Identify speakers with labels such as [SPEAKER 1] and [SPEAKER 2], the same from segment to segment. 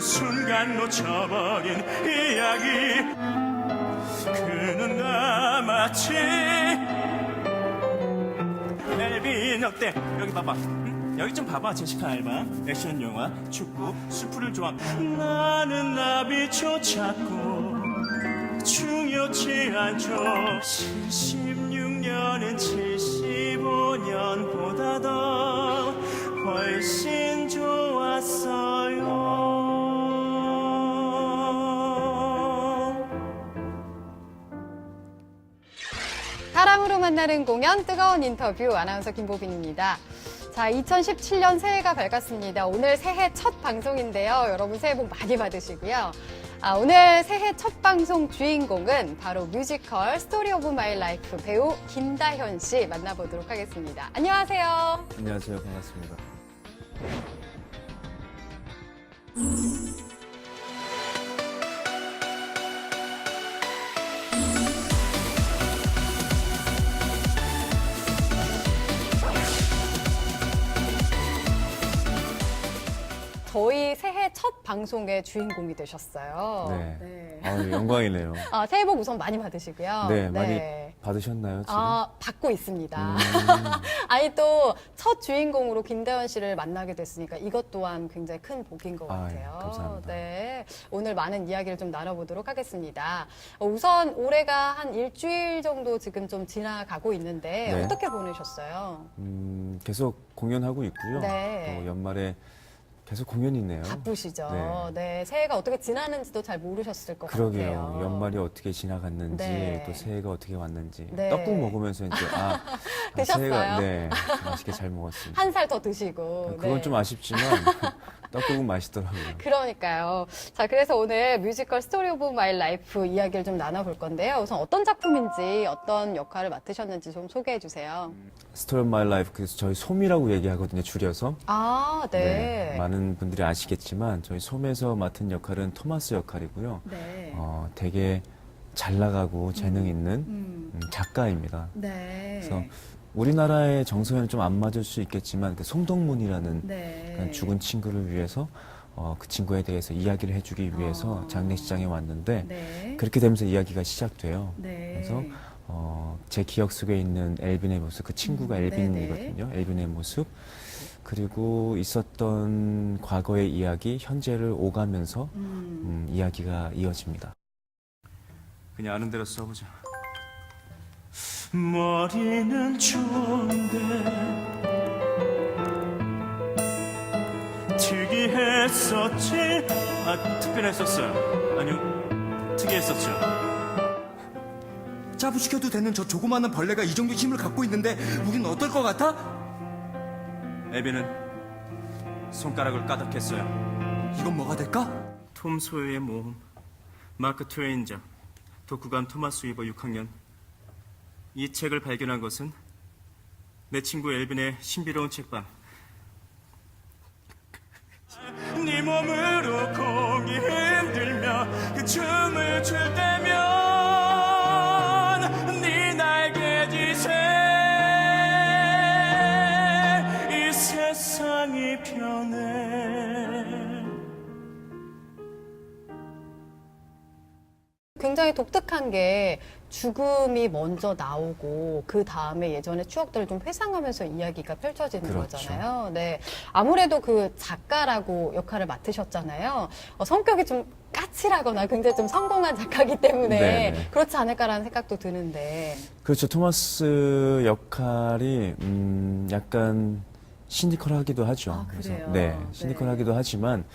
[SPEAKER 1] 순간 놓쳐버린 이야기 그는 나 마치 엘빈 어때? 여기 봐봐 응? 여기 좀 봐봐 제시카 알바 액션 영화 축구 수프를 좋아 나는 나비초 찾고 중요치 않죠 76년은 75년보다 더 훨씬 좋았어요
[SPEAKER 2] 사랑으로 만나는 공연 뜨거운 인터뷰 아나운서 김보빈입니다. 자, 2017년 새해가 밝았습니다. 오늘 새해 첫 방송인데요. 여러분 새해 복 많이 받으시고요. 오늘 새해 첫 방송 주인공은 바로 뮤지컬 스토리 오브 마이 라이프 배우 김다현 씨 만나보도록 하겠습니다. 안녕하세요.
[SPEAKER 3] 안녕하세요. 반갑습니다.
[SPEAKER 2] 저희 새해 첫 방송의 주인공이 되셨어요.
[SPEAKER 3] 네. 영광이네요.
[SPEAKER 2] 새해 복 우선 많이 받으시고요.
[SPEAKER 3] 네, 많이 받으셨나요, 지금?
[SPEAKER 2] 받고 있습니다. 아니, 또 첫 주인공으로 김다현 씨를 만나게 됐으니까 이것 또한 굉장히 큰 복인 것 같아요.
[SPEAKER 3] 예, 감사합니다.
[SPEAKER 2] 네. 오늘 많은 이야기를 좀 나눠보도록 하겠습니다. 우선 올해가 한 일주일 정도 지금 좀 지나가고 있는데
[SPEAKER 3] 네.
[SPEAKER 2] 어떻게 보내셨어요?
[SPEAKER 3] 계속 공연하고 있고요.
[SPEAKER 2] 네.
[SPEAKER 3] 또 연말에 계속 공연이 있네요.
[SPEAKER 2] 바쁘시죠?
[SPEAKER 3] 네.
[SPEAKER 2] 네. 새해가 어떻게 지나는지도 잘 모르셨을 것
[SPEAKER 3] 그러게요.
[SPEAKER 2] 같아요.
[SPEAKER 3] 연말이 어떻게 지나갔는지,
[SPEAKER 2] 네.
[SPEAKER 3] 또 새해가 어떻게 왔는지.
[SPEAKER 2] 네.
[SPEAKER 3] 떡국 먹으면서 이제,
[SPEAKER 2] 드셨어요?
[SPEAKER 3] 새해가, 네. 맛있게 잘 먹었습니다.
[SPEAKER 2] 한 살 더 드시고.
[SPEAKER 3] 그건
[SPEAKER 2] 네.
[SPEAKER 3] 좀 아쉽지만, 떡국은 맛있더라고요.
[SPEAKER 2] 그러니까요. 자, 그래서 오늘 뮤지컬 스토리 오브 마이 라이프 이야기를 좀 나눠볼 건데요. 우선 어떤 작품인지, 어떤 역할을 맡으셨는지 좀 소개해 주세요.
[SPEAKER 3] 스토리 오브 마이 라이프, 그래서 저희 솜이라고 얘기하거든요, 줄여서.
[SPEAKER 2] 네.
[SPEAKER 3] 많은 분들이 아시겠지만, 저희 솜에서 맡은 역할은 토마스 역할이고요.
[SPEAKER 2] 네.
[SPEAKER 3] 되게 잘 나가고 재능 있는 작가입니다.
[SPEAKER 2] 네.
[SPEAKER 3] 그래서 우리나라의 정서에는 좀 안 맞을 수 있겠지만 그 송동문이라는
[SPEAKER 2] 네.
[SPEAKER 3] 그런 죽은 친구를 위해서 그 친구에 대해서 이야기를 해주기 위해서 장례식장에 왔는데
[SPEAKER 2] 네.
[SPEAKER 3] 그렇게 되면서 이야기가 시작돼요.
[SPEAKER 2] 네.
[SPEAKER 3] 그래서 제 기억 속에 있는 엘빈의 모습, 그 친구가 엘빈이거든요. 엘빈의 모습 그리고 있었던 과거의 이야기, 현재를 오가면서 이야기가 이어집니다. 그냥 아는 대로 써보자.
[SPEAKER 1] 머리는 좋은데 특이했었지? 특별했었어요. 아니요, 특이했었죠.
[SPEAKER 4] 짜부시켜도 되는 저 조그마한 벌레가 이 정도 힘을 갖고 있는데 우린 어떨 것 같아?
[SPEAKER 1] 에비는 손가락을 까닭했어요.
[SPEAKER 4] 이건 뭐가 될까?
[SPEAKER 1] 톰 소여의 모험, 마크 트웨인작, 독후감 토마스 위버 6학년. 이 책을 발견한 것은 내 친구 엘빈의 신비로운 책방. 네 몸으로 공이 흔들며 그 춤을 출 때면 네 날개짓에 이 세상이 변해.
[SPEAKER 2] 굉장히 독특한 게 죽음이 먼저 나오고 그 다음에 예전의 추억들을 좀 회상하면서 이야기가 펼쳐지는
[SPEAKER 3] 그렇죠.
[SPEAKER 2] 거잖아요. 네, 아무래도 그 작가라고 역할을 맡으셨잖아요. 성격이 좀 까칠하거나 굉장히 좀 성공한 작가이기 때문에
[SPEAKER 3] 네네.
[SPEAKER 2] 그렇지 않을까라는 생각도 드는데.
[SPEAKER 3] 그렇죠. 토마스 역할이 약간 시니컬하기도 하죠.
[SPEAKER 2] 그래요?
[SPEAKER 3] 네, 시니컬하기도 하지만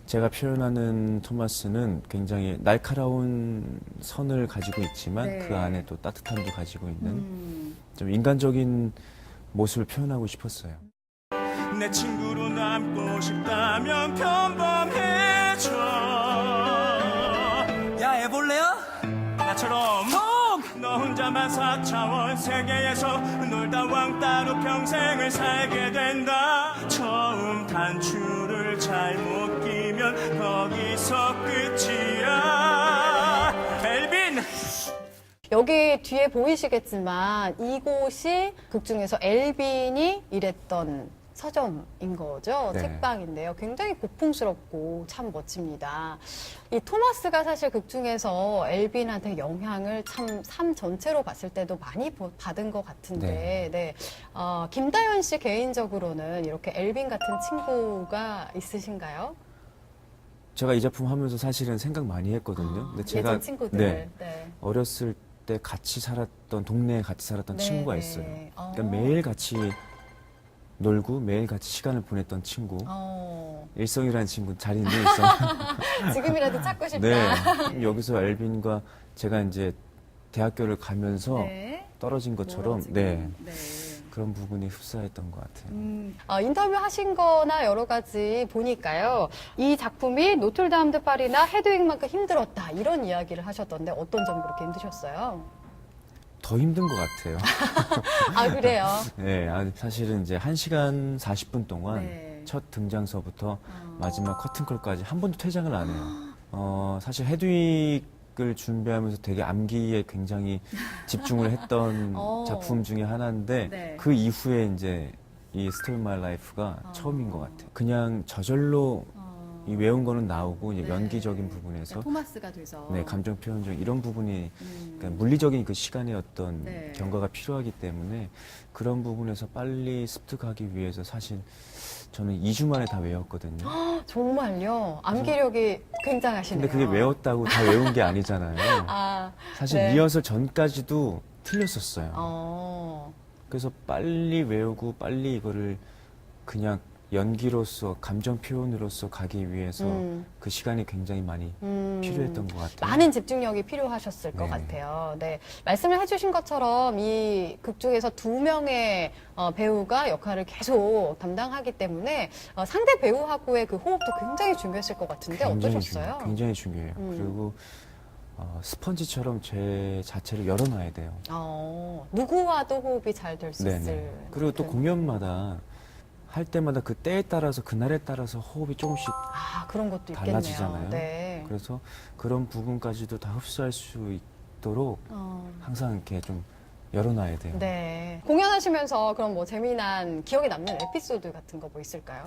[SPEAKER 3] 제가 표현하는 토마스는 굉장히 날카로운 선을 가지고 있지만
[SPEAKER 2] 네.
[SPEAKER 3] 그 안에 또 따뜻함도 가지고 있는 좀 인간적인 모습을 표현하고 싶었어요.
[SPEAKER 1] 내 친구로 남고 싶다면 평범해져.
[SPEAKER 4] 야, 애벌레야?
[SPEAKER 1] 나처럼 너 혼자만 4차원 세계에서 놀다 왕따로 평생을 살게 된다. 처음 단추를 잘못 끼면 거기서 끝이야. 엘빈!
[SPEAKER 2] 여기 뒤에 보이시겠지만 이곳이 극 중에서 엘빈이 일했던 서점인 거죠.
[SPEAKER 3] 네.
[SPEAKER 2] 책방인데요. 굉장히 고풍스럽고 참 멋집니다. 이 토마스가 사실 극 중에서 엘빈한테 영향을 참 삶 전체로 봤을 때도 많이 받은 것 같은데, 네. 김다현 씨 개인적으로는 이렇게 엘빈 같은 친구가 있으신가요?
[SPEAKER 3] 제가 이 작품 하면서 사실은 생각 많이 했거든요. 근데 제가
[SPEAKER 2] 예전 친구들.
[SPEAKER 3] 네, 어렸을 때 같이 살았던 동네에 같이 살았던
[SPEAKER 2] 네,
[SPEAKER 3] 친구가
[SPEAKER 2] 네.
[SPEAKER 3] 있어요. 그러니까 매일 같이 놀고 매일 같이 시간을 보냈던 친구. 일성이라는 친구 잘 있는 일성.
[SPEAKER 2] 지금이라도 찾고 싶다.
[SPEAKER 3] 네, 여기서 엘빈과 제가 이제 대학교를 가면서
[SPEAKER 2] 네.
[SPEAKER 3] 떨어진 것처럼
[SPEAKER 2] 멀어지고.
[SPEAKER 3] 네,
[SPEAKER 2] 네.
[SPEAKER 3] 그런 부분이 흡사했던 것 같아요.
[SPEAKER 2] 인터뷰 하신 거나 여러 가지 보니까요. 이 작품이 노틀담 드 파리나 헤드윅만큼 힘들었다. 이런 이야기를 하셨던데 어떤 점이 그렇게 힘드셨어요?
[SPEAKER 3] 더 힘든 것 같아요.
[SPEAKER 2] 아, 그래요?
[SPEAKER 3] 네, 사실은 이제 1시간 40분 동안
[SPEAKER 2] 네.
[SPEAKER 3] 첫 등장서부터 마지막 커튼콜까지 한 번도 퇴장을 안 해요. 사실 헤드윅을 준비하면서 되게 암기에 굉장히 집중을 했던 작품 중에 하나인데
[SPEAKER 2] 네.
[SPEAKER 3] 그 이후에 이제 이 스토리 마이 라이프가 처음인 것 같아요. 그냥 저절로 이 외운 거는 나오고 이제
[SPEAKER 2] 네.
[SPEAKER 3] 연기적인 부분에서
[SPEAKER 2] 토마스가 돼서.
[SPEAKER 3] 네, 감정 표현적 이런 부분이 그러니까 물리적인 그 시간의 어떤
[SPEAKER 2] 네.
[SPEAKER 3] 경과가 필요하기 때문에 그런 부분에서 빨리 습득하기 위해서 사실 저는 2주 만에 다 외웠거든요.
[SPEAKER 2] 정말요? 암기력이 굉장하시네요.
[SPEAKER 3] 근데 그게 외웠다고 다 외운 게 아니잖아요.
[SPEAKER 2] 아,
[SPEAKER 3] 사실
[SPEAKER 2] 네.
[SPEAKER 3] 리허설 전까지도 틀렸었어요.
[SPEAKER 2] 어.
[SPEAKER 3] 그래서 빨리 외우고 빨리 이거를 그냥 연기로서 감정 표현으로서 가기 위해서 그 시간이 굉장히 많이 필요했던 것 같아요.
[SPEAKER 2] 많은 집중력이 필요하셨을 것
[SPEAKER 3] 네.
[SPEAKER 2] 같아요. 네. 말씀을 해주신 것처럼 이 극 중에서 2명의 배우가 역할을 계속 담당하기 때문에 상대 배우하고의 그 호흡도 굉장히 중요했을 것 같은데 어떠셨어요?
[SPEAKER 3] 굉장히 중요해요. 그리고 스펀지처럼 제 자체를 열어놔야 돼요.
[SPEAKER 2] 누구와도 호흡이 잘 될 수 있을.
[SPEAKER 3] 그리고 또
[SPEAKER 2] 만큼.
[SPEAKER 3] 공연마다 할 때마다 그 때에 따라서 그날에 따라서 호흡이 조금씩
[SPEAKER 2] 그런 것도 있겠네요.
[SPEAKER 3] 달라지잖아요.
[SPEAKER 2] 네.
[SPEAKER 3] 그래서 그런 부분까지도 다 흡수할 수 있도록 항상 이렇게 좀 열어놔야 돼요.
[SPEAKER 2] 네. 공연하시면서 그럼 뭐 재미난 기억에 남는 에피소드 같은 거 뭐 있을까요?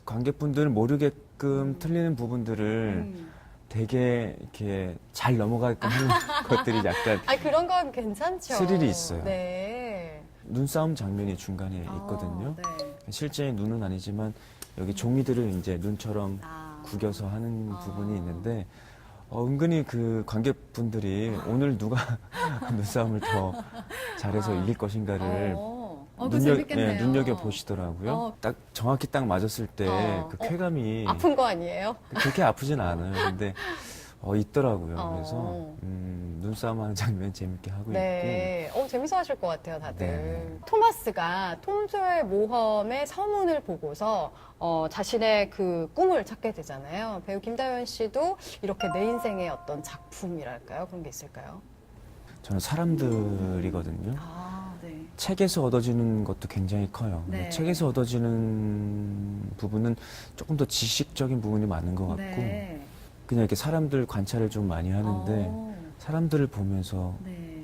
[SPEAKER 3] 관객분들 모르게끔 틀리는 부분들을 되게 이렇게 잘 넘어가게끔 하는 것들이 약간
[SPEAKER 2] 그런 건 괜찮죠.
[SPEAKER 3] 스릴이 있어요.
[SPEAKER 2] 네.
[SPEAKER 3] 눈싸움 장면이 중간에 있거든요.
[SPEAKER 2] 네.
[SPEAKER 3] 실제 눈은 아니지만 여기 종이들을 이제 눈처럼
[SPEAKER 2] 아.
[SPEAKER 3] 구겨서 하는 부분이 있는데 은근히 그 관객분들이 오늘 누가 눈싸움을 더 잘해서 이길 것인가를
[SPEAKER 2] 그거 재밌겠네요.
[SPEAKER 3] 눈여겨 보시더라고요. 딱 정확히 딱 맞았을 때 그 쾌감이
[SPEAKER 2] 아픈 거 아니에요?
[SPEAKER 3] 그렇게 아프진 않아요. 근데 있더라고요.
[SPEAKER 2] 어.
[SPEAKER 3] 그래서 눈싸움 하는 장면 재밌게 하고
[SPEAKER 2] 네. 재밌어 하실 것 같아요, 다들.
[SPEAKER 3] 네.
[SPEAKER 2] 토마스가 톰 소여의 모험의 서문을 보고서 자신의 그 꿈을 찾게 되잖아요. 배우 김다현 씨도 이렇게 내 인생의 어떤 작품이랄까요? 그런 게 있을까요?
[SPEAKER 3] 있고 저는 사람들이거든요.
[SPEAKER 2] 네.
[SPEAKER 3] 책에서 얻어지는 것도 굉장히 커요.
[SPEAKER 2] 네.
[SPEAKER 3] 근데 책에서 얻어지는 부분은 조금 더 지식적인 부분이 많은 것 같고
[SPEAKER 2] 네.
[SPEAKER 3] 그냥 이렇게 사람들 관찰을 좀 많이 하는데 사람들을 보면서
[SPEAKER 2] 네.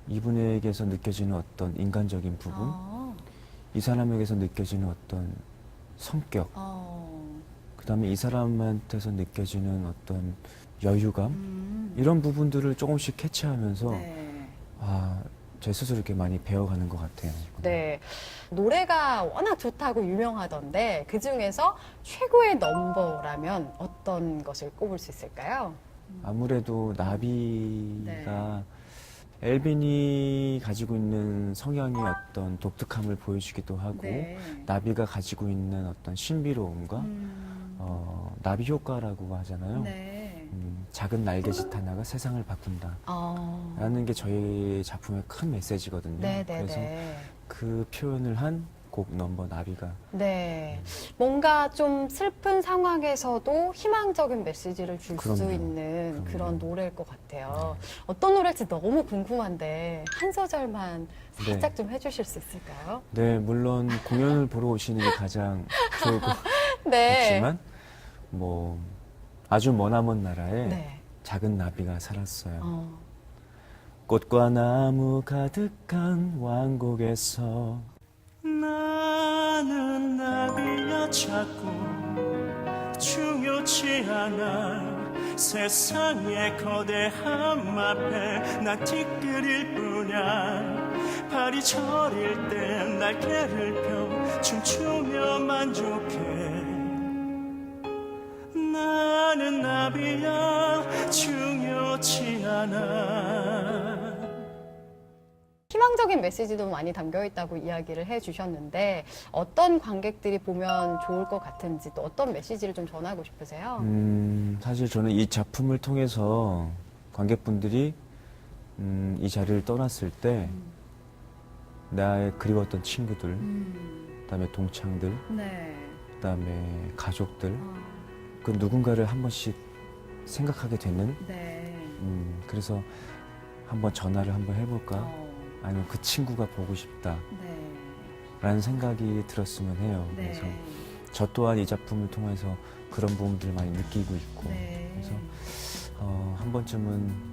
[SPEAKER 3] 이분에게서 느껴지는 어떤 인간적인 부분, 이 사람에게서 느껴지는 어떤 성격, 그다음에 이 사람한테서 느껴지는 어떤 여유감 이런 부분들을 조금씩 캐치하면서 제 스스로 이렇게 많이 배워가는 것 같아요.
[SPEAKER 2] 네. 노래가 워낙 좋다고 유명하던데 그 중에서 최고의 넘버라면 어떤 것을 꼽을 수 있을까요?
[SPEAKER 3] 아무래도 나비가 엘빈이 가지고 있는 성향의 어떤 독특함을 보여주기도 하고 나비가 가지고 있는 어떤 신비로움과 나비 효과라고 하잖아요. 작은 날개짓 하나가 세상을 바꾼다. 라는 게 저희 작품의 큰 메시지거든요. 그래서 그 표현을 한 곡 넘버 나비가.
[SPEAKER 2] 네. 뭔가 좀 슬픈 상황에서도 희망적인 메시지를 줄 수
[SPEAKER 3] 그럼요.
[SPEAKER 2] 있는
[SPEAKER 3] 그럼요.
[SPEAKER 2] 그런 노래일 것 같아요. 어떤 노래일지 너무 궁금한데 한 소절만 살짝 좀 해주실 수 있을까요?
[SPEAKER 3] 네, 물론 공연을 보러 오시는 게 가장 좋을 것
[SPEAKER 2] 네.
[SPEAKER 3] 같지만 뭐 아주 머나먼 나라에
[SPEAKER 2] 네.
[SPEAKER 3] 작은 나비가 살았어요. 꽃과 나무 가득한 왕국에서
[SPEAKER 1] 나는 찾고 중요치 않아 세상의 거대함 앞에 난 티끌일 뿐이야 발이 저릴 땐 날개를 펴 춤추며 만족해 나는 나비야 중요치 않아
[SPEAKER 2] 희망적인 메시지도 많이 담겨 있다고 이야기를 해주셨는데 어떤 관객들이 보면 좋을 것 같은지 또 어떤 메시지를 좀 전하고 싶으세요?
[SPEAKER 3] 사실 저는 이 작품을 통해서 관객분들이 이 자리를 떠났을 때 나의 그리웠던 친구들, 그다음에 동창들,
[SPEAKER 2] 네.
[SPEAKER 3] 그다음에 가족들, 그 누군가를 한 번씩 생각하게 되는.
[SPEAKER 2] 네.
[SPEAKER 3] 그래서 한번 전화를 한번 해볼까? 아니면 그 친구가 보고 싶다라는
[SPEAKER 2] 네.
[SPEAKER 3] 생각이 들었으면 해요.
[SPEAKER 2] 네.
[SPEAKER 3] 그래서 저 또한 이 작품을 통해서 그런 부분들을 많이 느끼고 있고,
[SPEAKER 2] 네.
[SPEAKER 3] 그래서 한 번쯤은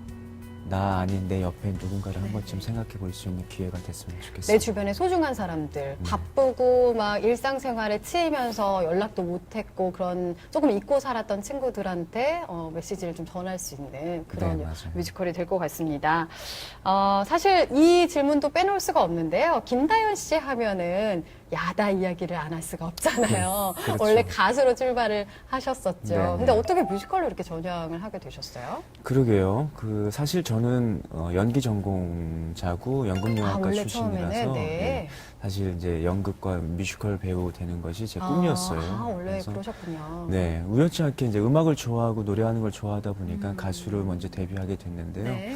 [SPEAKER 3] 나 아닌 내 옆에 누군가를 한
[SPEAKER 2] 네.
[SPEAKER 3] 번쯤 생각해 볼 수 있는 기회가 됐으면 좋겠어요.
[SPEAKER 2] 내 주변에 소중한 사람들, 바쁘고 막 일상생활에 치이면서 연락도 못했고 그런 조금 잊고 살았던 친구들한테 메시지를 좀 전할 수 있는 그런
[SPEAKER 3] 네, 맞아요.
[SPEAKER 2] 뮤지컬이 될 것 같습니다. 사실 이 질문도 빼놓을 수가 없는데요. 김다현 씨 하면은 야다 이야기를 안 할 수가 없잖아요.
[SPEAKER 3] 그렇죠.
[SPEAKER 2] 원래 가수로 출발을 하셨었죠.
[SPEAKER 3] 네,
[SPEAKER 2] 근데
[SPEAKER 3] 네.
[SPEAKER 2] 어떻게 뮤지컬로 이렇게 전향을 하게 되셨어요?
[SPEAKER 3] 그러게요. 사실 저는 연기 전공자고 연극영화과
[SPEAKER 2] 원래
[SPEAKER 3] 출신이라서
[SPEAKER 2] 처음에는 네.
[SPEAKER 3] 사실 이제 연극과 뮤지컬 배우 되는 것이 제 꿈이었어요.
[SPEAKER 2] 원래
[SPEAKER 3] 그래서
[SPEAKER 2] 그러셨군요.
[SPEAKER 3] 네, 우연치 않게 이제 음악을 좋아하고 노래하는 걸 좋아하다 보니까 가수를 먼저 데뷔하게 됐는데요.
[SPEAKER 2] 네.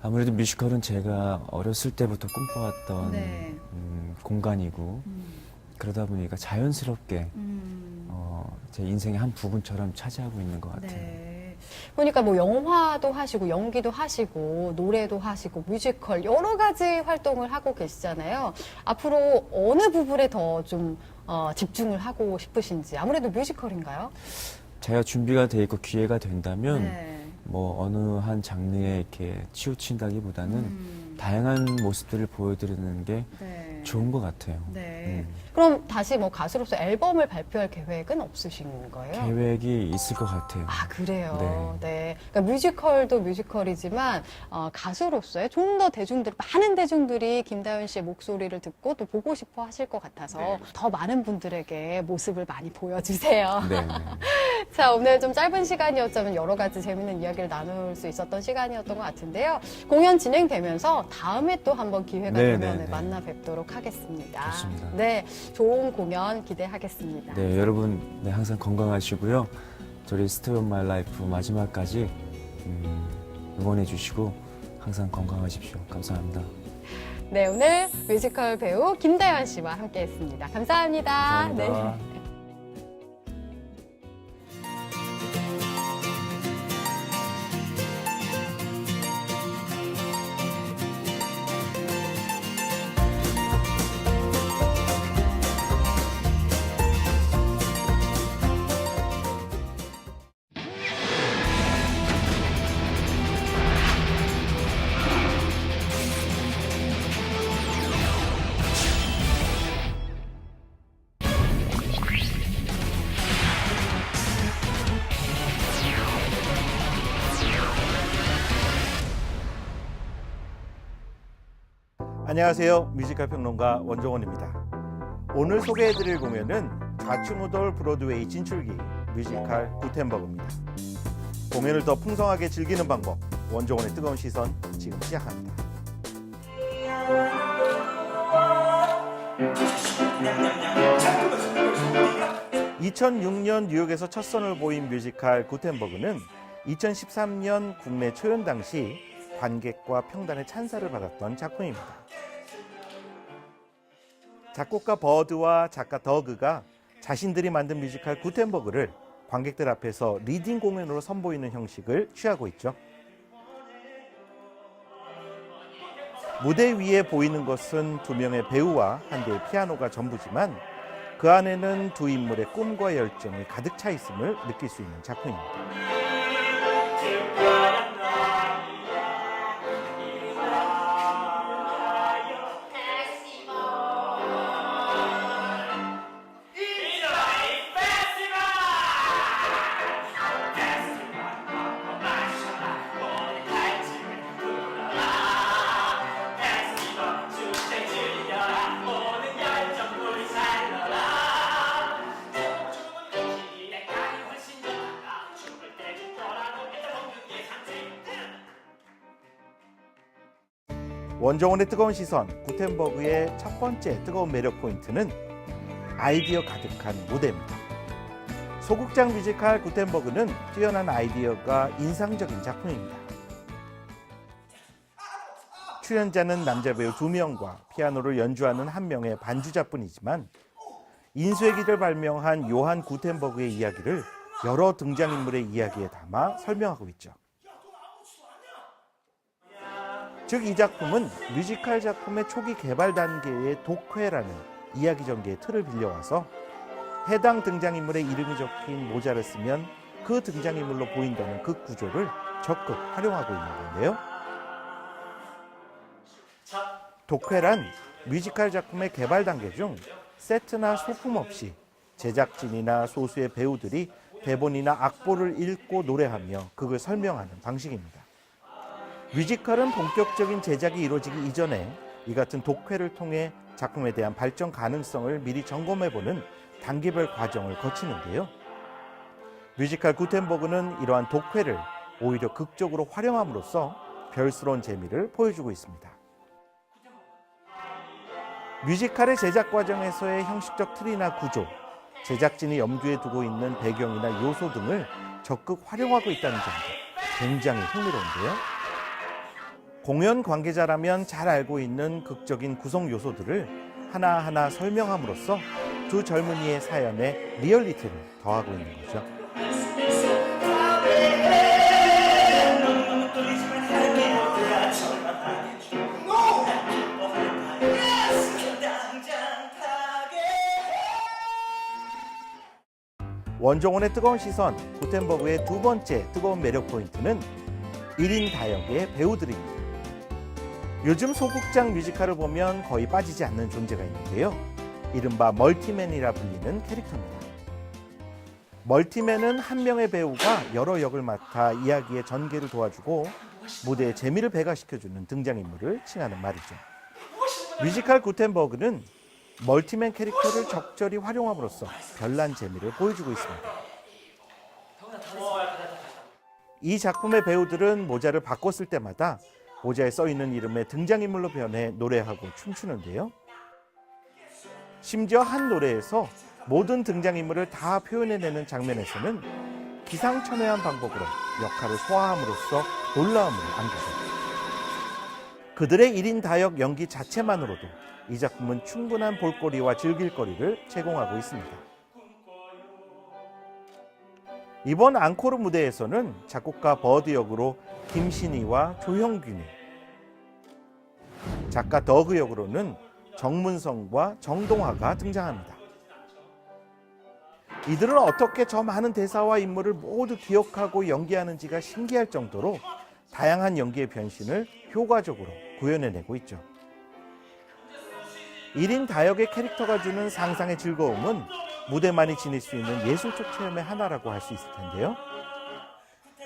[SPEAKER 3] 아무래도 뮤지컬은 제가 어렸을 때부터 꿈꿔왔던
[SPEAKER 2] 네.
[SPEAKER 3] 공간이고 그러다 보니까 자연스럽게 제 인생의 한 부분처럼 차지하고 있는 것 같아요.
[SPEAKER 2] 네. 보니까 뭐 영화도 하시고 연기도 하시고 노래도 하시고 뮤지컬 여러 가지 활동을 하고 계시잖아요. 앞으로 어느 부분에 더 좀 집중을 하고 싶으신지 아무래도 뮤지컬인가요?
[SPEAKER 3] 제가 준비가 돼 있고 기회가 된다면
[SPEAKER 2] 네.
[SPEAKER 3] 뭐 어느 한 장르에 이렇게 치우친다기보다는 다양한 모습들을 보여드리는 게
[SPEAKER 2] 네.
[SPEAKER 3] 좋은 것 같아요.
[SPEAKER 2] 네. 그럼 다시 뭐 가수로서 앨범을 발표할 계획은 없으신 거예요?
[SPEAKER 3] 계획이 있을 것 같아요.
[SPEAKER 2] 아, 그래요? 네. 그러니까 뮤지컬도 뮤지컬이지만, 가수로서의 좀 더 많은 대중들이 김다현 씨의 목소리를 듣고 또 보고 싶어 하실 것 같아서 더 많은 분들에게 모습을 많이 보여주세요.
[SPEAKER 3] 네, 네.
[SPEAKER 2] 자, 오늘 좀 짧은 시간이었지만 여러 가지 재밌는 이야기를 나눌 수 있었던 시간이었던 것 같은데요. 공연 진행되면서 다음에 또 한번 기회가
[SPEAKER 3] 네,
[SPEAKER 2] 되면
[SPEAKER 3] 네, 네.
[SPEAKER 2] 만나 뵙도록 하겠습니다.
[SPEAKER 3] 좋습니다.
[SPEAKER 2] 네. 좋은 공연 기대하겠습니다.
[SPEAKER 3] 네, 여러분 항상 건강하시고요. 저희 스토리 오브 마이 라이프 마지막까지 응원해 주시고 항상 건강하십시오. 감사합니다.
[SPEAKER 2] 네, 오늘 뮤지컬 배우 김다현 씨와 함께했습니다. 감사합니다.
[SPEAKER 3] 감사합니다.
[SPEAKER 2] 네.
[SPEAKER 5] 안녕하세요. 뮤지컬 평론가 원종원입니다. 오늘 소개해드릴 공연은 좌충우돌 브로드웨이 진출기 뮤지컬 구텐버그입니다. 공연을 더 풍성하게 즐기는 방법, 원종원의 뜨거운 시선 지금 시작합니다. (2006년) 뉴욕에서 첫 선을 보인 뮤지컬 구텐버그는 2013년 국내 초연 당시 관객과 평단의 찬사를 받았던 작품입니다. 작곡가 버드와 작가 더그가 자신들이 만든 뮤지컬 구텐버그를 관객들 앞에서 리딩 공연으로 선보이는 형식을 취하고 있죠. 무대 위에 보이는 것은 두 명의 배우와 한 대의 피아노가 전부지만 그 안에는 두 인물의 꿈과 열정이 가득 차 있음을 느낄 수 있는 작품입니다. 원정원의 뜨거운 시선, 구텐버그의 첫 번째 뜨거운 매력 포인트는 아이디어 가득한 무대입니다. 소극장 뮤지컬 구텐버그는 뛰어난 아이디어가 인상적인 작품입니다. 출연자는 남자 배우 2명과 피아노를 연주하는 1명의 반주자뿐이지만 인수의 길을 발명한 요한 구텐버그의 이야기를 여러 등장인물의 이야기에 담아 설명하고 있죠. 즉, 이 작품은 뮤지컬 작품의 초기 개발 단계의 독회라는 이야기 전개의 틀을 빌려와서 해당 등장인물의 이름이 적힌 모자를 쓰면 그 등장인물로 보인다는 그 구조를 적극 활용하고 있는 건데요. 독회란 뮤지컬 작품의 개발 단계 중 세트나 소품 없이 제작진이나 소수의 배우들이 대본이나 악보를 읽고 노래하며 그걸 설명하는 방식입니다. 뮤지컬은 본격적인 제작이 이루어지기 이전에 이 같은 독회를 통해 작품에 대한 발전 가능성을 미리 점검해보는 단계별 과정을 거치는데요. 뮤지컬 구텐버그는 이러한 독회를 오히려 극적으로 활용함으로써 별스러운 재미를 보여주고 있습니다. 뮤지컬의 제작 과정에서의 형식적 틀이나 구조, 제작진이 염두에 두고 있는 배경이나 요소 등을 적극 활용하고 있다는 점도 굉장히 흥미로운데요. 공연 관계자라면 잘 알고 있는 극적인 구성 요소들을 하나하나 설명함으로써 두 젊은이의 사연에 리얼리티를 더하고 있는 거죠. 원정원의 뜨거운 시선, 구텐버그의 두 번째 뜨거운 매력 포인트는 1인 다역의 배우들입니다. 요즘 소극장 뮤지컬을 보면 거의 빠지지 않는 존재가 있는데요. 이른바 멀티맨이라 불리는 캐릭터입니다. 멀티맨은 한 명의 배우가 여러 역을 맡아 이야기의 전개를 도와주고 무대의 재미를 배가시켜주는 등장인물을 칭하는 말이죠. 뮤지컬 구텐버그는 멀티맨 캐릭터를 적절히 활용함으로써 별난 재미를 보여주고 있습니다. 이 작품의 배우들은 모자를 바꿨을 때마다 모자에 써있는 이름의 등장인물로 변해 노래하고 춤추는데요. 심지어 한 노래에서 모든 등장인물을 다 표현해내는 장면에서는 기상천외한 방법으로 역할을 소화함으로써 놀라움을 안기죠. 그들의 1인 다역 연기 자체만으로도 이 작품은 충분한 볼거리와 즐길거리를 제공하고 있습니다. 이번 앙코르 무대에서는 작곡가 버드 역으로 김신희와 조형균이, 작가 더그 역으로는 정문성과 정동화가 등장합니다. 이들은 어떻게 저 많은 대사와 인물을 모두 기억하고 연기하는지가 신기할 정도로 다양한 연기의 변신을 효과적으로 구현해내고 있죠. 1인 다역의 캐릭터가 주는 상상의 즐거움은 무대만이 지닐 수 있는 예술적 체험의 하나라고 할 수 있을 텐데요.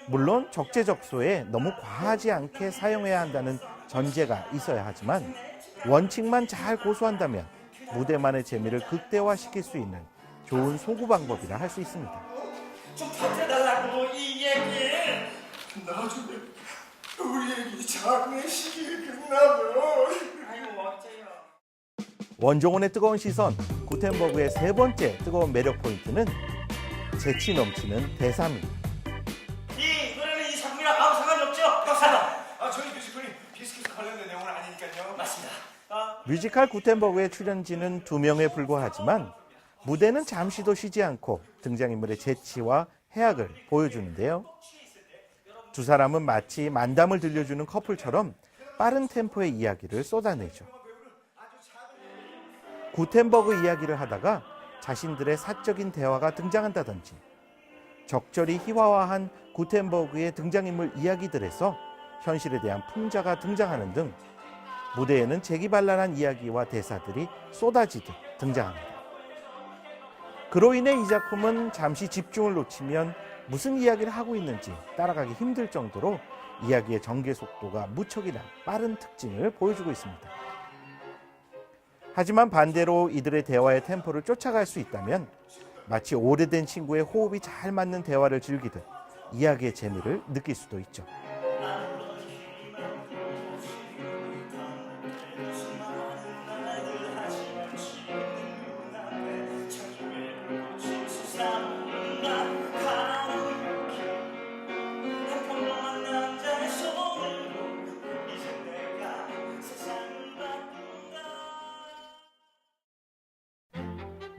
[SPEAKER 5] 물론 적재적소에 너무 과하지 않게 사용해야 한다는 전제가 있어야 하지만 원칙만 잘 고수한다면 무대만의 재미를 극대화시킬 수 있는 좋은 소구 방법이라 할 수 있습니다.
[SPEAKER 6] 좀 버텨달라고 이 얘기. 나중에 우리 애기 장례식이 끝나면 아이고 어째요.
[SPEAKER 5] 원정원의 뜨거운 시선, 구텐버그의 세 번째 뜨거운 매력 포인트는 재치 넘치는 대사입니다.
[SPEAKER 6] 이 노래는 이 작품이랑 아무 상관이 없죠? 맞습니다. 저희 뮤지컬이 비스킷 관련된 내용은 아니니까요. 맞습니다.
[SPEAKER 5] 뮤지컬 구텐버그의 출연진은 2명에 불과하지만 무대는 잠시도 쉬지 않고 등장인물의 재치와 해악을 보여주는데요. 두 사람은 마치 만담을 들려주는 커플처럼 빠른 템포의 이야기를 쏟아내죠. 구텐버그 이야기를 하다가 자신들의 사적인 대화가 등장한다든지 적절히 희화화한 구텐버그의 등장인물 이야기들에서 현실에 대한 풍자가 등장하는 등 무대에는 재기발랄한 이야기와 대사들이 쏟아지듯 등장합니다. 그로 인해 이 작품은 잠시 집중을 놓치면 무슨 이야기를 하고 있는지 따라가기 힘들 정도로 이야기의 전개 속도가 무척이나 빠른 특징을 보여주고 있습니다. 하지만 반대로 이들의 대화의 템포를 쫓아갈 수 있다면 마치 오래된 친구의 호흡이 잘 맞는 대화를 즐기듯 이야기의 재미를 느낄 수도 있죠.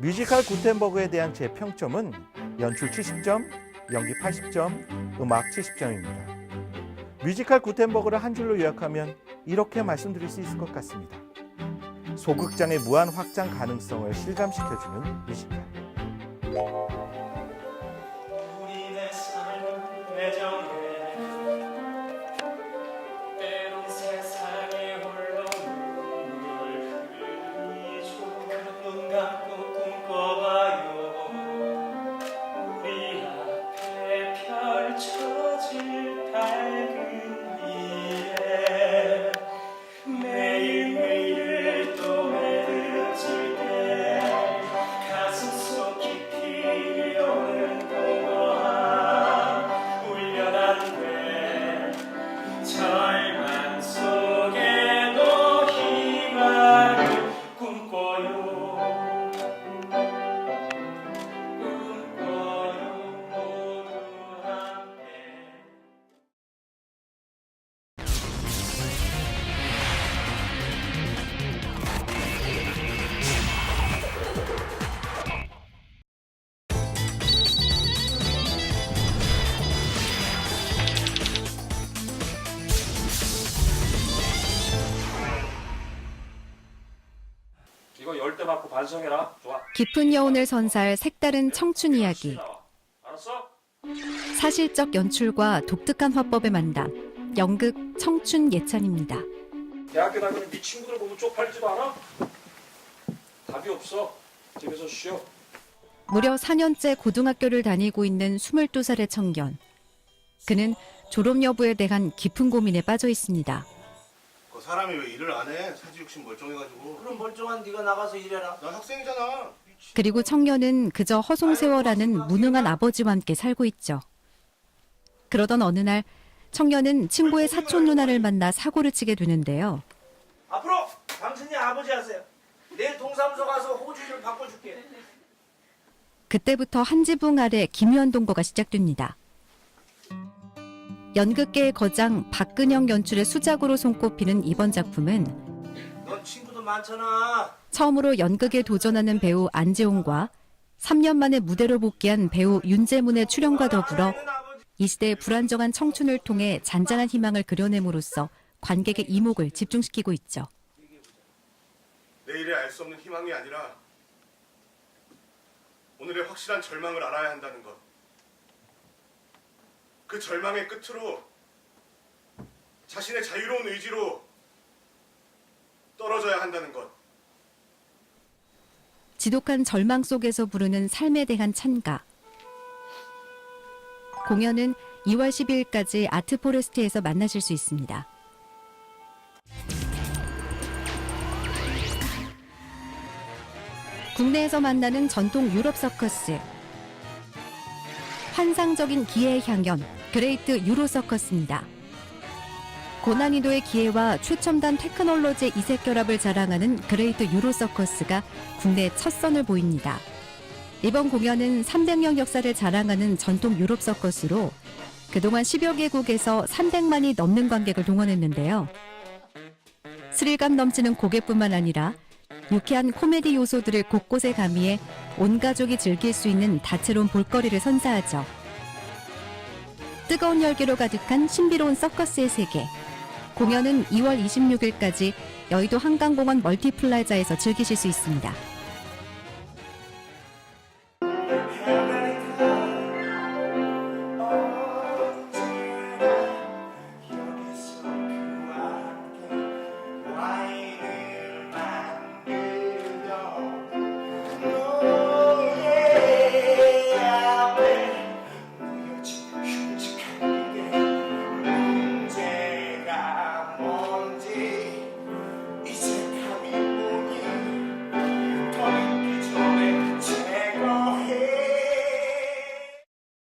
[SPEAKER 5] 뮤지컬 구텐버그에 대한 제 평점은 연출 70점, 연기 80점, 음악 70점입니다. 뮤지컬 구텐버그를 한 줄로 요약하면 이렇게 말씀드릴 수 있을 것 같습니다. 소극장의 무한 확장 가능성을 실감시켜주는 뮤지컬.
[SPEAKER 1] 우리 내 삶은 내정해 때론 세상에 홀로 눈물 흘리죠. 눈 감고 꿈꿔봐요. 우리 앞에 펼쳐질 밝은 미래. 매일매일 또 매듭질 때 가슴 속 깊이 오는 공허함 울려나는데 절망 속에도 희망을 꿈꿔요. 모두 함께.
[SPEAKER 7] 이거 열대 맞고 반성해라. 좋아.
[SPEAKER 8] 깊은 여운을 선사할 색다른 청춘 이야기.
[SPEAKER 7] 알았어?
[SPEAKER 8] 사실적 연출과 독특한 화법의 만남. 연극 청춘 예찬입니다.
[SPEAKER 7] 대학교 다니는 네 친구들 보면 쪽팔리지도 않아? 답이 없어. 집에서 쉬어.
[SPEAKER 8] 무려 4년째 고등학교를 다니고 있는 22살의 청년. 그는 졸업 여부에 대한 깊은 고민에 빠져 있습니다.
[SPEAKER 6] 그 사람이 왜 일을 안 해? 사지 욕심 멀쩡해가지고.
[SPEAKER 9] 그럼 멀쩡한 네가 나가서 일해라.
[SPEAKER 6] 나 학생이잖아.
[SPEAKER 8] 그리고 청년은 그저 허송세월하는 무능한 아버지와 함께 살고 있죠. 그러던 어느 날 청년은 친구의 사촌 누나를 만나 사고를 치게 되는데요.
[SPEAKER 9] 앞으로 당신이 아버지 하세요. 내일 동사무소 가서 호주를 바꿔줄게.
[SPEAKER 8] 그때부터 한 지붕 아래 김현동거가 시작됩니다. 연극계의 거장 박근영 연출의 수작으로 손꼽히는 이번 작품은
[SPEAKER 9] 넌 친구도 많잖아.
[SPEAKER 8] 처음으로 연극에 도전하는 배우 안재홍과 3년 만에 무대로 복귀한 배우 윤재문의 출연과 더불어 이 시대의 불안정한 청춘을 통해 잔잔한 희망을 그려냄으로써 관객의 이목을 집중시키고 있죠.
[SPEAKER 6] 내일의 알 수 없는 희망이 아니라 오늘의 확실한 절망을 알아야 한다는 것. 그 절망의 끝으로 자신의 자유로운 의지로 떨어져야 한다는 것.
[SPEAKER 8] 지독한 절망 속에서 부르는 삶에 대한 찬가. 공연은 2월 12일까지 아트포레스트에서 만나실 수 있습니다. 국내에서 만나는 전통 유럽 서커스. 환상적인 기회의 향연, 그레이트 유로 서커스입니다. 고난이도의 기회와 최첨단 테크놀로지의 이색 결합을 자랑하는 그레이트 유로 서커스가 국내 첫 선을 보입니다. 이번 공연은 300년 역사를 자랑하는 전통 유럽 서커스로 그동안 10여 개국에서 300만이 넘는 관객을 동원했는데요. 스릴감 넘치는 고개뿐만 아니라 유쾌한 코미디 요소들을 곳곳에 가미해 온 가족이 즐길 수 있는 다채로운 볼거리를 선사하죠. 뜨거운 열기로 가득한 신비로운 서커스의 세계. 공연은 2월 26일까지 여의도 한강공원 멀티플라자에서 즐기실 수 있습니다.